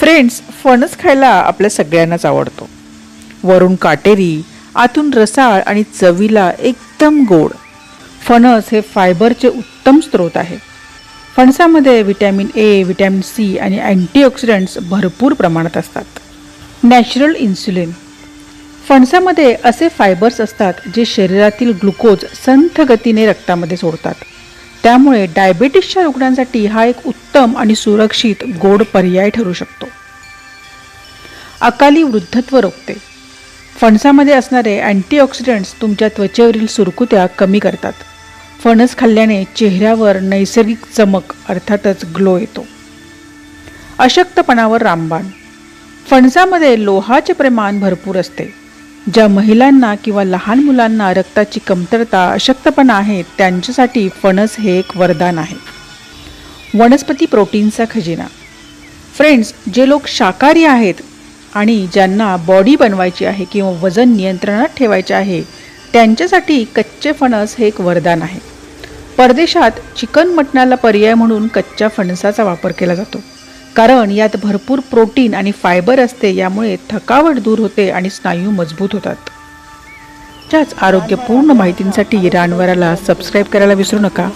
Friends, फणस खायला आपल्या सगळ्यांनाच आवडतो. वरून काटेरी, आतून रसाळ आणि चवीला एकदम गोड. फणस हे फायबरचे उत्तम स्रोत आहे. फणसामध्ये व्हिटॅमिन ए, व्हिटॅमिन सी आणि अँटीऑक्सिडंट्स भरपूर प्रमाणात असतात. Natural insulin. फणसामध्ये असे फायबर्स असतात जे शरीरातील ग्लुकोज संथ गतीने रक्तामध्ये सोडतात. त्यामुळे डायबेटिसच्या रुग्णांसाठी हा एक उत्तम आणि सुरक्षित गोड पर्याय ठरू शकतो. अकाली वृद्धत्व रोखते. फणसामध्ये असणारे अँटीऑक्सिडंट्स तुमच्या त्वचेवरील सुरकुत्या कमी करतात. फणस खाल्ल्याने चेहऱ्यावर नैसर्गिक चमक अर्थातच ग्लो येतो. अशक्तपणावर रामबाण. फणसामध्ये लोहाचे प्रमाण भरपूर असते. ज्या महिलांना किंवा लहान मुलांना रक्ताची कमतरता, अशक्तपणा आहे त्यांच्यासाठी फणस हे एक वरदान आहे. वनस्पती प्रोटीनचा खजिना. फ्रेंड्स, जे लोक शाकाहारी आहेत आणि ज्यांना बॉडी बनवायची आहे किंवा वजन नियंत्रणात ठेवायचे आहे त्यांच्यासाठी कच्चे फणस हे एक वरदान आहे. परदेशात चिकन मटणाला पर्याय म्हणून कच्च्या फणसाचा वापर केला जातो, कारण यात भरपूर प्रोटीन आणि फायबर असते. यामुळे थकावट दूर होते आणि स्नायू मजबूत होतात. त्याच आरोग्यपूर्ण माहितींसाठी रानवराला सबस्क्राईब करायला विसरू नका.